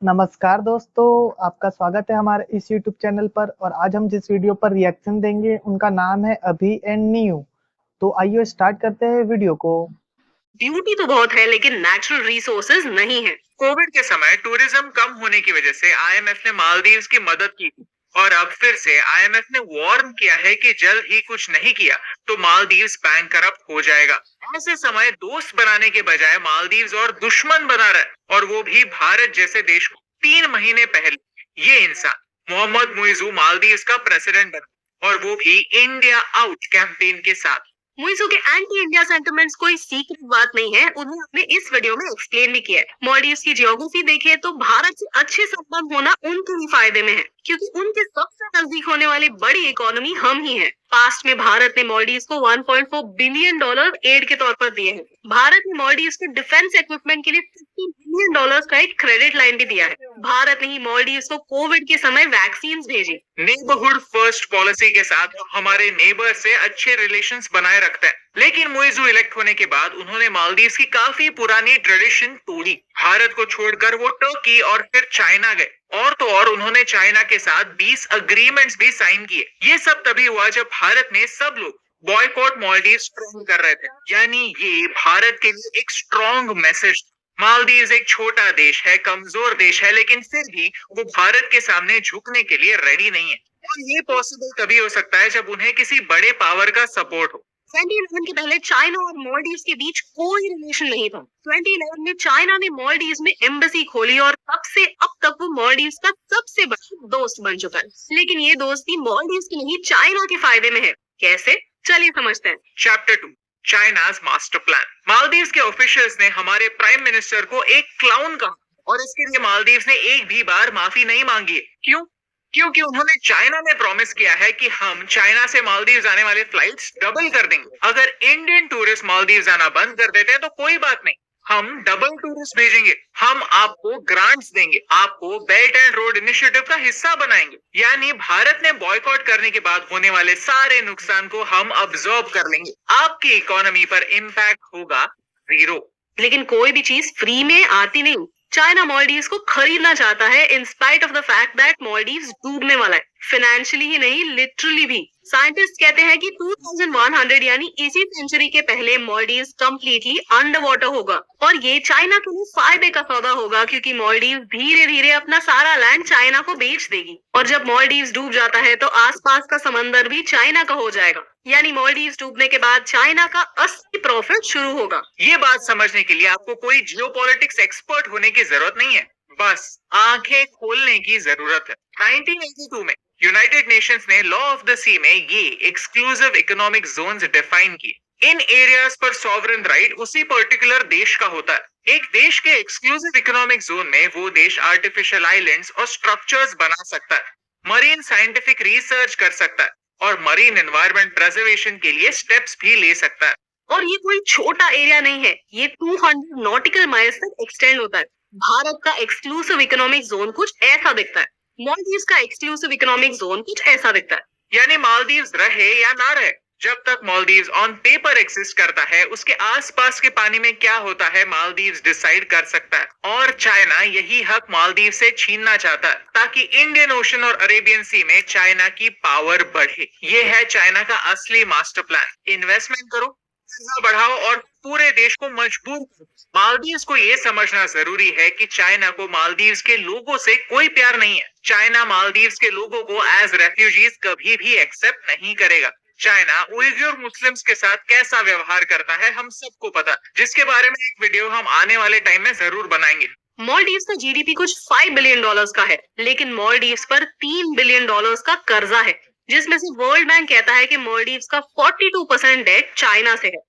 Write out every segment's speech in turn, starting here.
नमस्कार दोस्तों, आपका स्वागत है हमारे इस यूट्यूब चैनल पर। और आज हम जिस वीडियो पर रिएक्शन देंगे उनका नाम है अभी एंड न्यू। तो आइए स्टार्ट करते हैं वीडियो को। ब्यूटी तो बहुत है लेकिन नेचुरल रिसोर्सेज नहीं है। कोविड के समय टूरिज्म कम होने की वजह से आईएमएफ ने मालदीव्स की मदद की थी और अब फिर से आईएमएफ ने वार्न किया है कि जल्द ही कुछ नहीं किया तो मालदीव्स बैंक करप्ट हो जाएगा। ऐसे समय दोस्त बनाने के बजाय मालदीव्स और दुश्मन बना रहा है, और वो भी भारत जैसे देश को। 3 महीने पहले ये इंसान मोहम्मद मुइजू मालदीव्स का प्रेसिडेंट बना, और वो भी इंडिया आउट कैंपेन के साथ। मुइज़ो के एंटी इंडिया सेंटिमेंट्स कोई सीक्रेट बात नहीं है, उन्हें हमने इस वीडियो में एक्सप्लेन भी किया है। मॉलडीव्स की जियोग्राफी देखें तो भारत से अच्छे संबंध होना उनके ही फायदे में है, क्योंकि उनके सबसे नजदीक होने वाली बड़ी इकोनॉमी हम ही है। पास्ट में भारत ने मॉलडीव्स को $1.4 बिलियन एड के तौर पर दिए हैं। भारत ने मॉलडीव्स को डिफेंस इक्विपमेंट के लिए $50 बिलियन का एक क्रेडिट लाइन भी दिया है। भारत ने ही मॉलडीव्स को कोविड के समय वैक्सीन भेजी। नेबरहुड फर्स्ट पॉलिसी के साथ हमारे नेबर से अच्छे रिलेशंस बनाए रखते हैं, लेकिन मुइजू इलेक्ट होने के बाद उन्होंने मालदीव्स की काफी पुरानी ट्रेडिशन तोड़ी। भारत को छोड़कर वो टर्की और फिर चाइना गए, और तो और उन्होंने चाइना के साथ 20 अग्रीमेंट्स भी साइन किए। ये सब तभी हुआ जब भारत ने सब लोग बॉयकॉट मालदीव्स स्ट्रॉन्ग कर रहे थे, यानी ये भारत के लिए एक स्ट्रॉन्ग मैसेज। मालदीव्स एक छोटा देश है, कमजोर देश है, लेकिन फिर भी वो भारत के सामने झुकने के लिए रेडी नहीं है। और ये पॉसिबल तभी हो सकता है जब उन्हें किसी बड़े पावर का सपोर्ट हो। 2011 के पहले चाइना और मालदीव्स के बीच कोई रिलेशन नहीं था। 2011 में चाइना ने मालदीव्स में एम्बेसी खोली और तब से अब तक वो मालदीव्स का सबसे बड़ा दोस्त बन चुका है। लेकिन ये दोस्ती मालदीव्स की नहीं, चाइना के फायदे में है। कैसे, चलिए समझते हैं। Chapter 2, चाइना's master plan. मालदीव्स के ऑफिशियल्स ने हमारे प्राइम मिनिस्टर को एक क्लाउन कहा, और इसके लिए मालदीव्स ने एक भी बार माफी नहीं मांगी है। क्यों? क्योंकि उन्होंने चाइना में प्रॉमिस किया है कि हम चाइना से मालदीव्स आने वाले फ्लाइट्स डबल कर देंगे। अगर इंडियन टूरिस्ट मालदीव्स आना बंद कर देते हैं तो कोई बात नहीं, हम डबल टूरिस्ट भेजेंगे। हम आपको ग्रांट्स देंगे, आपको बेल्ट एंड रोड इनिशिएटिव का हिस्सा बनाएंगे। यानी भारत ने बॉयकॉट करने के बाद होने वाले सारे नुकसान को हम अब्सॉर्ब कर लेंगे। आपकी इकोनॉमी पर इम्पैक्ट होगा 0। लेकिन कोई भी चीज फ्री में आती नहीं। चाइना मालदीव्स को खरीदना चाहता है in spite of the fact that Maldives डूबने वाला है, फाइनेंशियली ही नहीं लिटरली भी। साइंटिस्ट कहते हैं कि 2100 यानी इसी सेंचुरी के पहले मालदीव्स कंप्लीटली अंडर वाटर होगा, और ये चाइना के लिए फायदे का सौदा होगा, क्योंकि मालदीव्स धीरे धीरे अपना सारा लैंड चाइना को बेच देगी। और जब मालदीव्स डूब जाता है तो आसपास का समंदर भी चाइना का हो जाएगा, यानी मालदीव्स डूबने के बाद चाइना का असली प्रॉफिट शुरू होगा। ये बात समझने के लिए आपको कोई जियोपॉलिटिक्स एक्सपर्ट होने की जरूरत नहीं है, बस आंखें खोलने की जरूरत है। 1982 में यूनाइटेड नेशंस ने लॉ ऑफ द सी में ये एक्सक्लूसिव इकोनॉमिक जोन्स डिफाइन किए। इन एरियाज पर सॉवरेन राइट उसी पर्टिकुलर देश का होता है। एक देश के एक्सक्लूसिव इकोनॉमिक जोन में वो देश आर्टिफिशियल आइलैंड्स और स्ट्रक्चर्स बना सकता है, मरीन साइंटिफिक रिसर्च कर सकता है, और मरीन एनवायरनमेंट प्रिजर्वेशन के लिए स्टेप्स भी ले सकता है। और ये कोई छोटा एरिया नहीं है, ये 200 नॉटिकल माइल्स तक एक्सटेंड होता है। भारत का एक्सक्लूसिव इकोनॉमिक जोन कुछ ऐसा दिखता है, मालदीव्स का एक्सक्लूसिव इकोनॉमिक जोन कुछ ऐसा दिखता है। यानी मालदीव्स रहे या ना रहे, जब तक मालदीव्स ऑन पेपर एग्जिस्ट करता है, उसके आसपास के पानी में क्या होता है मालदीव्स डिसाइड कर सकता है। और चाइना यही हक मालदीव से छीनना चाहता है, ताकि इंडियन ओशन और अरेबियन सी में चाइना की पावर बढ़े। ये है चाइना का असली मास्टर प्लान। इन्वेस्टमेंट करो, कर्जा बढ़ाओ और पूरे देश को मजबूर करो। मालदीव्स को ये समझना जरूरी है कि चाइना को मालदीव्स के लोगों से कोई प्यार नहीं है। चाइना मालदीव्स के लोगों को एज रेफ्यूजीज कभी भी एक्सेप्ट नहीं करेगा। चाइना उइगुर मुस्लिम्स के साथ कैसा व्यवहार करता है हम सबको पता, जिसके बारे में एक वीडियो हम आने वाले टाइम में जरूर बनाएंगे। मालदीव्स का जीडीपी कुछ $5 बिलियन का है, लेकिन मालदीव्स पर $3 बिलियन का कर्जा है, जिसमें से वर्ल्ड बैंक कहता है कि मालदीव्स का 42% डेट चाइना से है।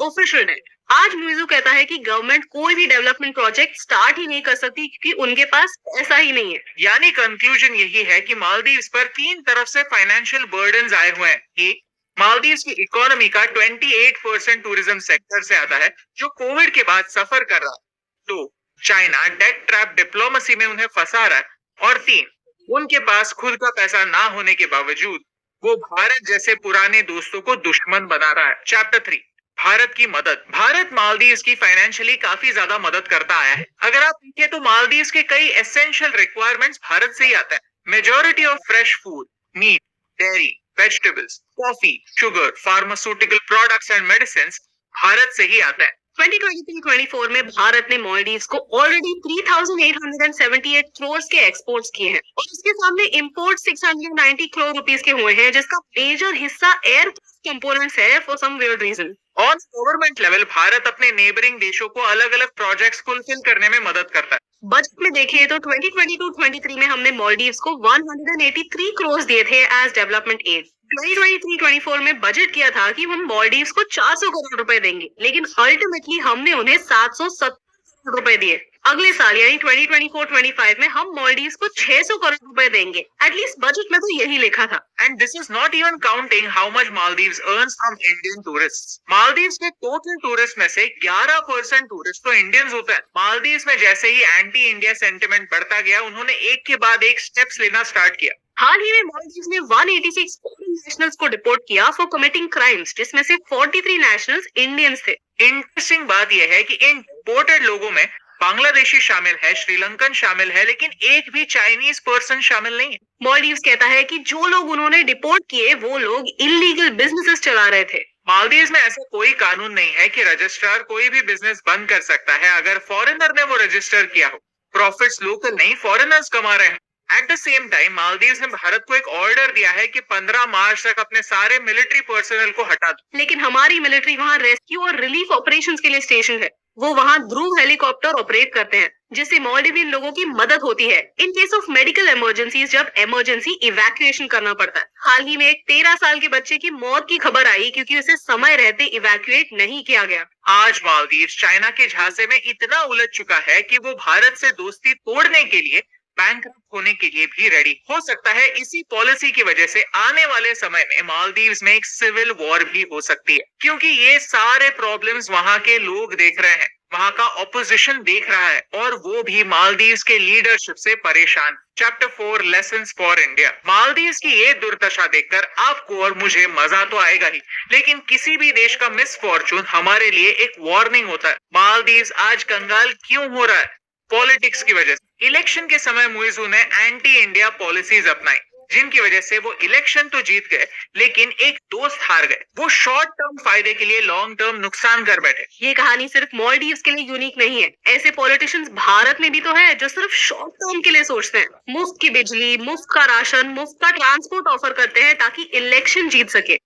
Official date. आज मुइजू कहता है कि गवर्नमेंट कोई भी डेवलपमेंट प्रोजेक्ट स्टार्ट ही नहीं कर सकती क्योंकि उनके पास ऐसा ही नहीं है। यानी कंक्लूजन यही है कि मालदीव्स पर 3 तरफ से फाइनेंशियल बर्डन्स आए हुए हैं। एक, मालदीव्स की इकोनॉमी का 28% टूरिज्म सेक्टर से आता है, जो कोविड के बाद सफर कर रहा है। 2, चाइना डेट ट्रैप डिप्लोमेसी में उन्हें फंसा रहा है। और 3, उनके पास खुद का पैसा ना होने के बावजूद वो भारत जैसे पुराने दोस्तों को दुश्मन बना रहा है। चैप्टर 3, भारत की मदद। भारत मालदीव्स की फाइनेंशियली काफी ज्यादा मदद करता आया है। अगर आप देखें तो मालदीव्स के कई एसेंशियल रिक्वायरमेंट्स भारत से ही आते हैं। Majority of fresh food, meat, dairy, vegetables, coffee, sugar, pharmaceutical products and medicine Bharat से ही आता है। 2023-24 में भारत ने मालदीव्स को ऑलरेडी 3,878 करोड़ के एक्सपोर्ट्स किए हैं और उसके सामने इंपोर्ट 690 करोड़ रुपीस के हुए हैं, जिसका मेजर हिस्सा एयर कंपोनेंट्स है for some weird reason. On government level Bharat अपने नेबरिंग देशों को अलग अलग प्रोजेक्ट्स फुलफिल करने में मदद करता है। बजट में देखिए तो 2022-23 में हमने मालदीव्स को 183 करोड़ दिए थे एज डेवलपमेंट एड। 2023-24 में बजट किया था कि हम मालदीव्स को 400 करोड़ रुपए देंगे, लेकिन अल्टीमेटली हमने उन्हें 770 करोड़ रुपए दिए। अगले साल यानी 2024-25 में हम मालदीव्स को 600 करोड़ रुपए देंगे। एटलीस्ट बजट में तो यही लिखा था। And this is not even counting how much Maldives earns from Indian tourists. Maldives के टोटल टूरिस्ट में से 11% टूरिस्ट तो इंडियंस होते हैं। मालदीव्स में जैसे ही एंटी इंडिया सेंटिमेंट बढ़ता गया, उन्होंने एक के बाद एक स्टेप्स लेना स्टार्ट किया। हाल ही में मालदीव्स ने 186 फॉरेन नेशनल्स को डिपोर्ट किया फॉर कमिटिंग क्राइम्स, जिसमें से 43 नेशनल्स इंडियंस थे। इंटरेस्टिंग बात यह है कि इन डिपोर्टेड लोगों में बांग्लादेशी शामिल है, श्रीलंकन शामिल है, लेकिन एक भी चाइनीज पर्सन शामिल नहीं है। मालदीव्स कहता है कि जो लोग उन्होंने डिपोर्ट किए वो लोग इलीगल बिजनेसेस चला रहे थे। मालदीव्स में ऐसा कोई कानून नहीं है कि रजिस्ट्रार कोई भी बिजनेस बंद कर सकता है अगर फॉरेनर ने वो रजिस्टर किया हो। प्रॉफिट्स लोकल नहीं, फॉरेनर्स कमा रहे हैं। At the same time Maldives ने भारत को एक ऑर्डर दिया है कि 15 मार्च तक अपने सारे मिलिट्री पर्सनल को हटा दो। लेकिन हमारी मिलिट्री वहाँ रेस्क्यू और रिलीफ ऑपरेशंस के लिए स्टेशन है। वो वहाँ ध्रुव हेलीकॉप्टर ऑपरेट करते हैं, जिससे मालदीवियन लोगों की मदद होती है in case of medical emergencies, जब इमरजेंसी इवैक्यूएशन करना पड़ता है। हाल ही में एक 13 साल के बच्चे की मौत की खबर आई क्योंकि उसे समय रहते इवैक्यूएट नहीं किया गया। आज मालदीव्स चाइना के झांसे में इतना उलझ चुका है कि वो भारत से दोस्ती तोड़ने के लिए, बैंकरप्ट होने के लिए भी रेडी हो सकता है। इसी पॉलिसी की वजह से आने वाले समय में मालदीव्स में एक सिविल वॉर भी हो सकती है, क्योंकि ये सारे प्रॉब्लम्स वहाँ के लोग देख रहे हैं, वहाँ का ऑपोजिशन देख रहा है और वो भी मालदीव्स के लीडरशिप से परेशान। Chapter 4 lessons for India. Maldives की ये दुर्दशा देखकर आपको और मुझे मजा तो आएगा ही, लेकिन किसी भी देश का मिसफॉर्चून हमारे लिए एक वार्निंग होता है। मालदीव्स आज कंगाल क्यों हो रहा है? पॉलिटिक्स की वजह से। इलेक्शन के समय मुइज़ू ने एंटी इंडिया पॉलिसीज अपनाई, जिनकी वजह से वो इलेक्शन तो जीत गए लेकिन एक दोस्त हार गए। वो शॉर्ट टर्म फायदे के लिए लॉन्ग टर्म नुकसान कर बैठे। ये कहानी सिर्फ मालदीव्स के लिए यूनिक नहीं है। ऐसे पॉलिटिशियंस भारत में भी तो है जो सिर्फ शॉर्ट टर्म के लिए सोचते हैं। मुफ्त की बिजली, मुफ्त का राशन, मुफ्त का ट्रांसपोर्ट ऑफर करते हैं ताकि इलेक्शन जीत सके।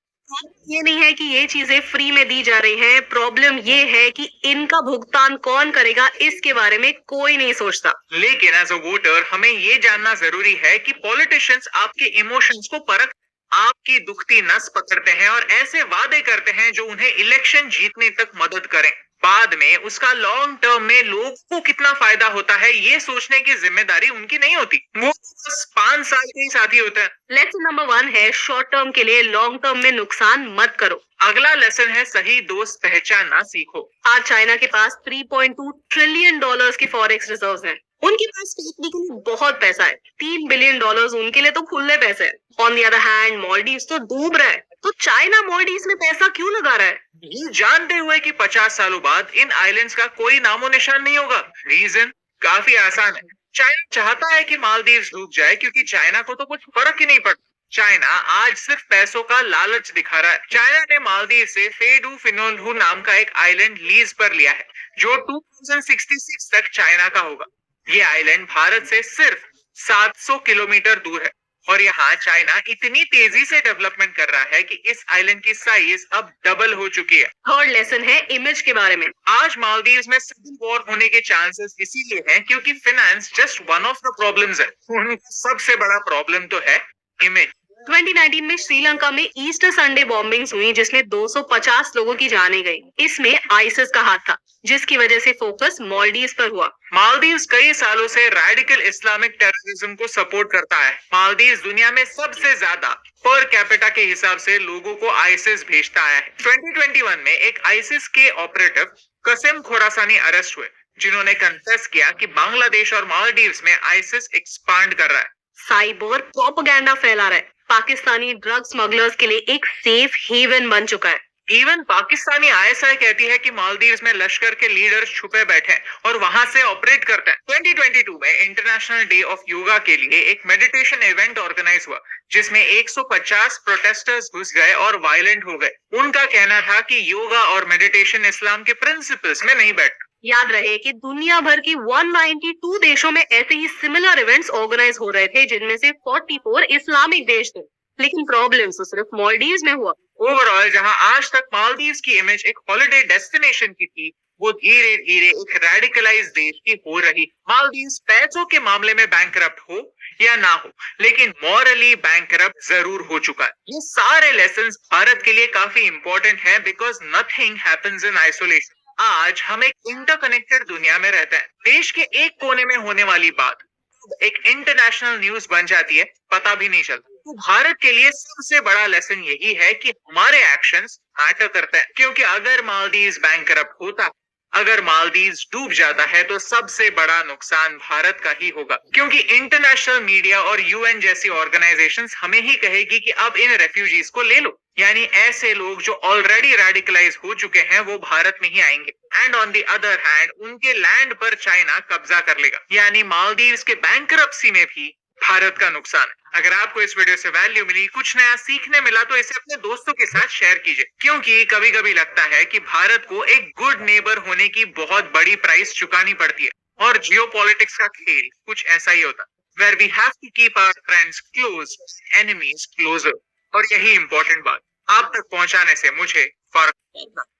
ये नहीं है कि ये चीजें फ्री में दी जा रही हैं। प्रॉब्लम ये है कि इनका भुगतान कौन करेगा, इसके बारे में कोई नहीं सोचता। लेकिन एज अ वोटर हमें ये जानना जरूरी है कि पॉलिटिशियंस आपके इमोशंस को परख, आपकी दुखती नस पकड़ते हैं और ऐसे वादे करते हैं जो उन्हें इलेक्शन जीतने तक मदद करें। बाद में उसका लॉन्ग टर्म में लोगों को कितना फायदा होता है ये सोचने की जिम्मेदारी उनकी नहीं होती। वो बस 5 साल के ही साथी होते हैं। लेसन नंबर 1 है शॉर्ट टर्म के लिए लॉन्ग टर्म में नुकसान मत करो। अगला लेसन है सही दोस्त पहचानना सीखो। आज चाइना के पास $3.2 ट्रिलियन की फॉरेक्स रिजर्व्स हैं। उनके पास टेक्निकली बहुत पैसा है। $3 बिलियन उनके लिए तो खुले पैसे हैं। On the other hand Maldives तो डूब रहा है, तो चाइना मालदीव्स में पैसा क्यों लगा रहा है? ये जानते हुए कि 50 सालों बाद इन आइलैंड्स का कोई नामो निशान नहीं होगा। रीजन काफी आसान है। चाइना चाहता है कि मालदीव्स डूब जाए क्योंकि चाइना को तो कुछ फर्क ही नहीं पड़ता। चाइना आज सिर्फ पैसों का लालच दिखा रहा है। चाइना ने मालदीव से फेडू फिनोलहू नाम का एक आइलैंड लीज पर लिया है जो 2066 तक चाइना का होगा। ये आइलैंड भारत से सिर्फ 700 किलोमीटर दूर है और यहाँ चाइना इतनी तेजी से डेवलपमेंट कर रहा है कि इस आइलैंड की साइज अब डबल हो चुकी है। थर्ड लेसन है इमेज के बारे में। आज मालदीव्स में सिविल वॉर होने के चांसेस इसीलिए हैं क्योंकि finance just one of the problems है। उनका सबसे बड़ा प्रॉब्लम तो है इमेज। 2019 में श्रीलंका में ईस्टर संडे बॉम्बिंग्स हुई जिसमें 250 लोगों की जाने गई। इसमें आईसिस का हाथ था, जिसकी वजह से फोकस मालदीव्स पर हुआ। मालदीव्स कई सालों से रेडिकल इस्लामिक टेररिज्म को सपोर्ट करता है। मालदीव्स दुनिया में सबसे ज्यादा पर कैपिटा के हिसाब से लोगों को आईसिस भेजता आया है। 2021 में एक आईसिस के ऑपरेटिव कसिम खोरासानी अरेस्ट हुए, जिन्होंने कन्फेस किया कि बांग्लादेश और मालदीव्स में आईसिस एक्सपांड कर रहा है। साइबर प्रोपेगेंडा फैला रहा है। पाकिस्तानी ड्रग स्मगलर्स के लिए एक सेफ हेवन बन चुका है। इवन पाकिस्तानी आईएसआई कहती है कि मालदीव्स में लश्कर के लीडर्स छुपे बैठे हैं और वहां से ऑपरेट करते हैं। 2022 में इंटरनेशनल डे ऑफ योगा के लिए एक मेडिटेशन इवेंट ऑर्गेनाइज हुआ जिसमें 150 प्रोटेस्टर्स घुस गए और वायलेंट हो गए। उनका कहना था कि योगा और मेडिटेशन इस्लाम के प्रिंसिपल्स में नहीं बैठता। याद रहे कि दुनिया भर की 192 देशों में ऐसे ही सिमिलर इवेंट्स ऑर्गेनाइज हो रहे थे जिनमें से 44 इस्लामिक देश थे, लेकिन प्रॉब्लम तो सिर्फ मालदीव्स में हुआ। ओवरऑल जहां आज तक मालदीव्स की इमेज एक हॉलिडे डेस्टिनेशन की थी, वो धीरे धीरे एक रेडिकलाइज देश की हो रही। मालदीव्स पैसों के मामले में बैंकरप्ट हो या ना हो, लेकिन मॉरली बैंकरप्ट जरूर हो चुका है। ये सारे लेसन्स भारत के लिए काफी इंपॉर्टेंट हैं because nothing happens in isolation. आज हम एक इंटरकनेक्टेड दुनिया में रहते हैं। देश के एक कोने में होने वाली बात एक इंटरनेशनल न्यूज बन जाती है, पता भी नहीं चलता। तो भारत के लिए सबसे बड़ा लेसन यही है कि हमारे एक्शंस मैटर करते हैं, क्योंकि अगर मालदीव्स बैंकरप्ट होता, अगर मालदीव्स डूब जाता है तो सबसे बड़ा नुकसान भारत का ही होगा, क्योंकि इंटरनेशनल मीडिया और यूएन जैसी ऑर्गेनाइजेशंस हमें ही कहेगी कि अब इन रेफ्यूजीज को ले लो, यानी ऐसे लोग जो ऑलरेडी रेडिकलाइज हो चुके हैं वो भारत में ही आएंगे। And on the other hand उनके लैंड पर चाइना कब्जा कर लेगा, यानी मालदीव्स के बैंकरप्सी में भी भारत का नुकसान है। अगर आपको इस वीडियो से वैल्यू मिली, कुछ नया सीखने मिला, तो इसे अपने दोस्तों के साथ शेयर कीजिए, क्योंकि कभी कभी लगता है कि भारत को एक गुड नेबर होने की बहुत बड़ी प्राइस चुकानी पड़ती है, और जियोपॉलिटिक्स का खेल कुछ ऐसा ही होता है, where we have to keep our friends close, enemies closer. और यही इंपॉर्टेंट बात आप तक पहुंचाने से मुझे फर्क पड़ता है।